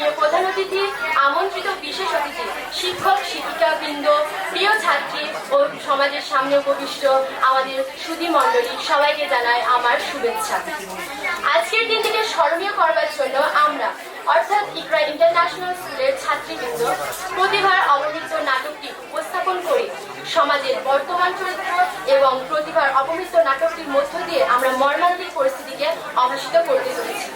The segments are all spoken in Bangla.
সম্মানীয় প্রধান অতিথি, আমন্ত্রিত বিশেষ অতিথি, শিক্ষক শিক্ষিকাবৃন্দ, প্রিয় ছাত্রী ও সমাজের সামনে উপবিষ্ট আমাদের সুধী মণ্ডলী, সবাইকে জানাই আমার শুভেচ্ছা। আজকের দিনটিকে স্মরণীয় করবার জন্য আমরা অর্থাৎ ইকরা ইন্টারন্যাশনাল স্কুলের ছাত্রীবৃন্দ প্রতিভার অবমৃত নাটকটি উপস্থাপন করে সমাজের বর্তমান চরিত্র এবং প্রতিভার অপমৃত নাটকটির মধ্য দিয়ে আমরা মর্মান্তিক পরিস্থিতিকে অভাসিত করতে চলেছি।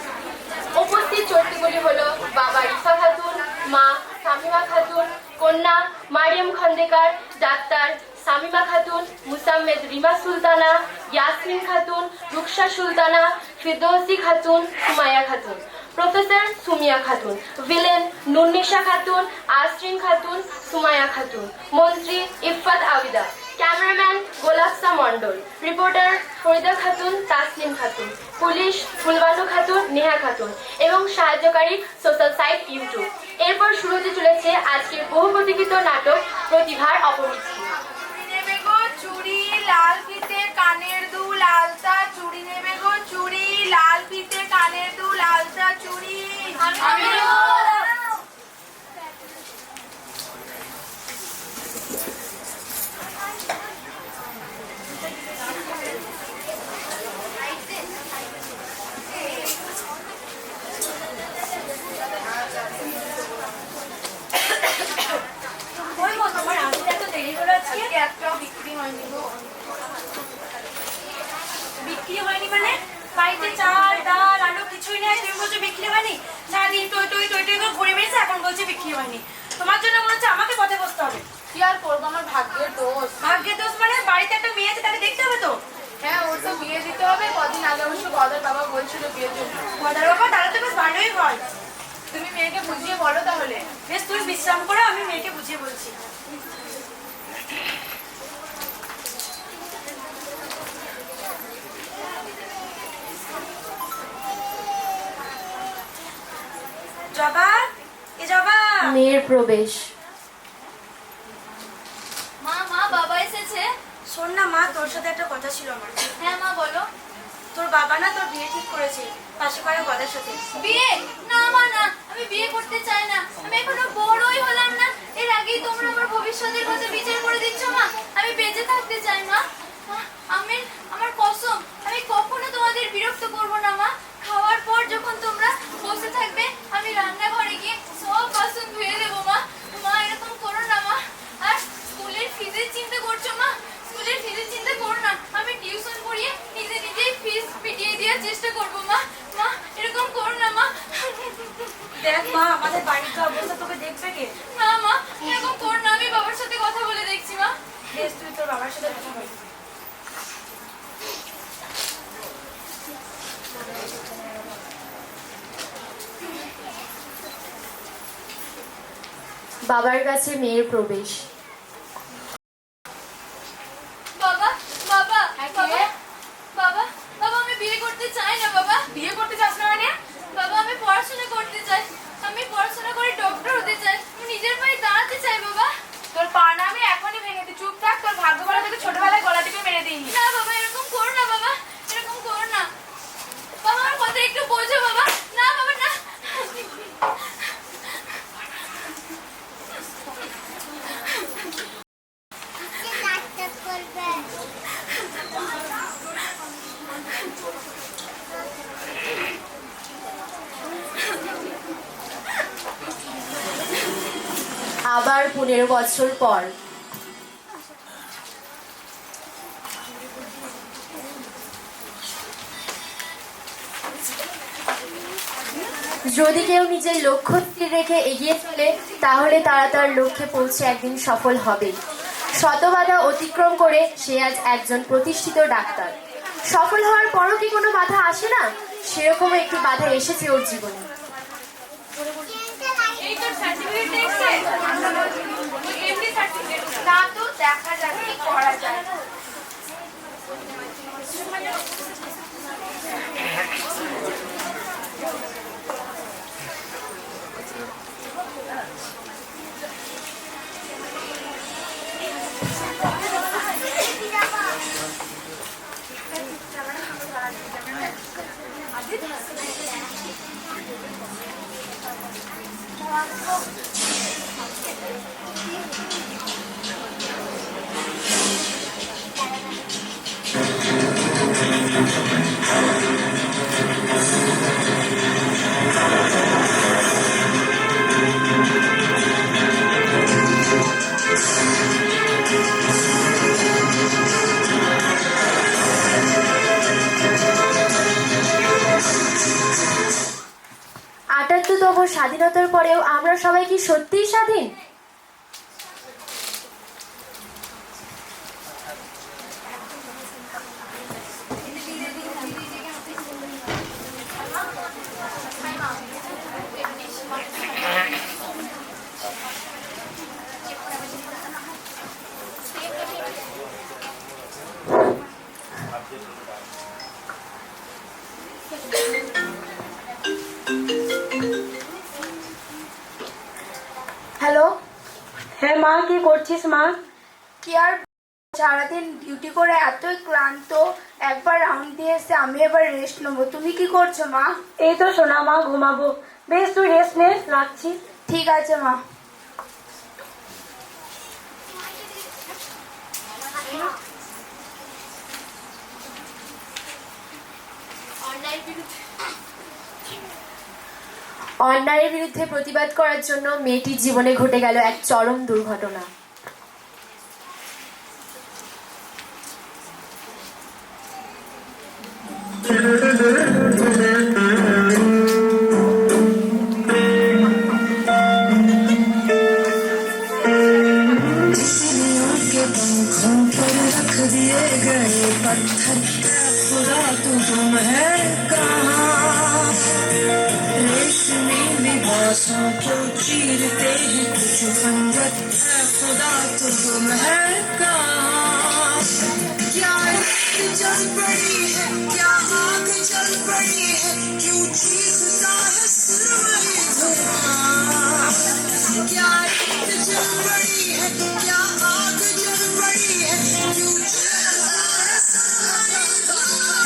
উপস্থিত চরিত্রগুলি হলো বাবা রিফা খাতুন, মা সামিমা খাতুন, কন্যা মারিয়াম খন্দেকার, ডাক্তার সামিমা খাতুন, মুসাম্মেদ রিমা সুলতানা, ইয়াসমিন খাতুন, রুকসা সুলতানা, ফিরদৌসি খাতুন, সুমাইয়া খাতুন, প্রফেসর সুমিয়া খাতুন, ভিলেন নুন্নিশা খাতুন, আসরিন খাতুন, সুমাইয়া খাতুন, মন্ত্রী Iffat Abida, cameraman Golapsa Mondal, reporter Farida Khatun, Taslim Khatun, police Fulbanu Khatun, Neha Khatun এবং সাহায্যকারী সোশ্যাল সাইট ইউটিউব। এরপর শুরু হতে চলেছে আজকের বহু প্রতীক্ষিত নাটক প্রতিভার অপমৃত্যু। চুড়ি লাল ফিতে কানের দুল আলতা, চুড়ি নেবে গো চুড়ি লাল ফিতে কানের দুল আলতা, চুড়ি বিক্রি হয়নি মানে বাড়িতে চাল ডাল আলু কিছুই নেই, তুমি বলছো বিক্রি হয়নি? সারাদিন টই টই টই টই করে ঘুরে বেড়েছে, এখন বলছে বিক্রি হয়নি। তোমার জন্য মনে হচ্ছে আমাকে পথে বসতে হবে। কি আর করবো, আমার ভাগ্যের দোষ। ভাগ্যের দোষ মানে বাড়িতে একটা মেয়ে আছে, তাকে দেখতে হবে তো। হ্যাঁ, ওর তো বিয়ে দিতে হবে। কদিন আগে অবশ্য গদার বাবা বলছিল বিয়ের জন্য। গদার বাবা তারা তো বেশ ভালোই হয়। তুমি মেয়েকে বুঝিয়ে বলো তাহলে। বেশ, তুমি বিশ্রাম করো, আমি মেয়েকে বুঝিয়ে বলছি। জবা, এ জবা। মেয়ের প্রবেশ। মা মা বাবা এসেছে। শোন না মা, তোর সাথে একটা কথা ছিল আমার। হ্যাঁ মা বলো। তোর বাবা না তোর বিয়ে ঠিক করেছে পাশে পাড়া গদার সাথে। বিয়ে? না মা না, আমি বিয়ে করতে চাই না। আমি এখনো বড়ই হলাম না। এর আগেই তোমরা আমার ভবিষ্যতের কথা বিচার করে দিচ্ছ মা। আমি বেঁচে থাকতে চাই মা। আমার কসম, আমি কখনো তোমাদের বিরক্ত করব না মা। খাওয়ার পর যখন তোমরা বসে থাকবে, আমি রান্নাঘরে গিয়ে সব বাসন ধুয়ে দেবো মা। মা এরকম করো না মা। আর স্কুলের ফিজের চিন্তা করছো মা? স্কুলের ফিজের চিন্তা করো না। আমি টিউশন পড়িয়ে নিজেই ফিজ মিটিয়ে দেওয়ার চেষ্টা করবো মা। মা এরকম করো না মা। দেখ মা, আমাদের বাড়ির অবস্থা তোকে দেখবে কে? না মা এরকম করো না, আমি বাবার সাথে কথা বলে দেখছি মা। বেশ, তুই তোর বাবার সাথে কথা বল। বাবার কাছে মেয়ের প্রবেশ। বাবা বাবা বাবা বাবা বাবা, আমি বিয়ে করতে চাই না বাবা। বিয়ে করতে চাস না মানে? বাবা আমি পড়াশোনা করতে চাই। আমি পড়াশোনা করে ডক্টর হতে চাই। আমি নিজের পায়ে দাঁড়াতে চাই বাবা। তোর পা না আমি এখনই ভেঙে দিই। চুপ থাক, তোর ভাগ্য ভালো তোকে ছোটবেলায় গলা টিপে মেরে দিইনি। না বাবা এরকম করো না বাবা, এরকম করো না বাবা। আমার কথা একটু বোঝো বাবা। না বাবা না। আবার 15 বছর পর যদি কেউ নিজের লক্ষ্য স্থির রেখে এগিয়ে চলে, তাহলে তারা তার লক্ষ্যে পৌঁছে একদিন সফল হবে। শত বাধা অতিক্রম করে সে আজ একজন প্রতিষ্ঠিত ডাক্তার। সফল হওয়ার পরও কি কোনো বাধা আসে না? সেরকম একটি বাধা এসেছে ওর জীবনে। এই তোর সার্টিফিকেট দেখছে? এমনি সার্টিফিকেট না তো, দেখা যাক কি করা যায়। আটাত্তরতম স্বাধীনতার পরেও আমরা সবাই কি সত্যিই স্বাধীন? হ্যালো, হ্যাঁ মা, কি করছিস মা? কি আর সারাদিন ডিউটি করে এতই ক্লান্ত, একবার রাউন্ড দিয়ে এসে আমি এবার রেস্ট নেবো। তুমি কি করছো মা? এই তো সোনা মা, ঘুমাবো। বেশ, তুই রেস্ট নে, রাখছি। ঠিক আছে মা। অন্যায়ের বিরুদ্ধে প্রতিবাদ করার জন্য মেয়েটির জীবনে ঘটে গেল এক চরম দুর্ঘটনা। चीरते हैं कुछ खंजर है खुदा तो तुम है कहाँ? क्या जल पड़ी है, क्या आग जल पड़ी है, क्यों चीखता है सुरमई धुआं? क्या जल पड़ी है, क्या आग जल पड़ी है, क्यों चीखता है सुरमई धुआं?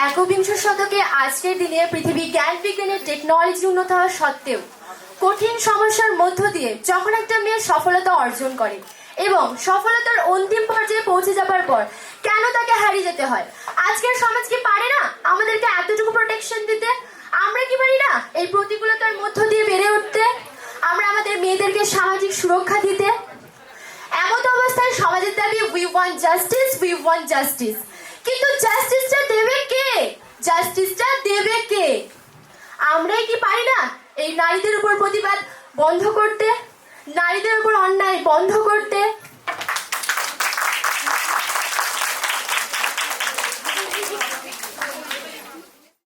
একবিংশ শতকে আজকের দিনে পৃথিবী জ্ঞান বিজ্ঞানের টেকনোলজি উন্নত হওয়া সত্ত্বেও কঠিন সমস্যার মধ্য দিয়ে যখন একটা মেয়ে সফলতা অর্জন করে এবং সফলতার অন্তিম পর্যায়ে পৌঁছে যাবার পর কেন তাকে হারিয়ে যেতে হয়? আজকের সমাজ কি পারে না আমাদেরকে এতটুকু প্রোটেকশন দিতে? আমরা কি পারি না এই প্রতিকূলতার মধ্য দিয়ে বেড়ে উঠতে? আমরা আমাদের মেয়েদেরকে সামাজিক সুরক্ষা দিতে? এমন অবস্থায় সমাজের দাবি উই ওয়ান্ট জাস্টিস, কিন্তু জাস্টিসটা দেবে কে? জাস্টিসটা দেবে কে? আমরাই কি পারি না এই নারীদের উপর প্রতিবাদ বন্ধ করতে, নারীদের উপর অন্যায় বন্ধ করতে?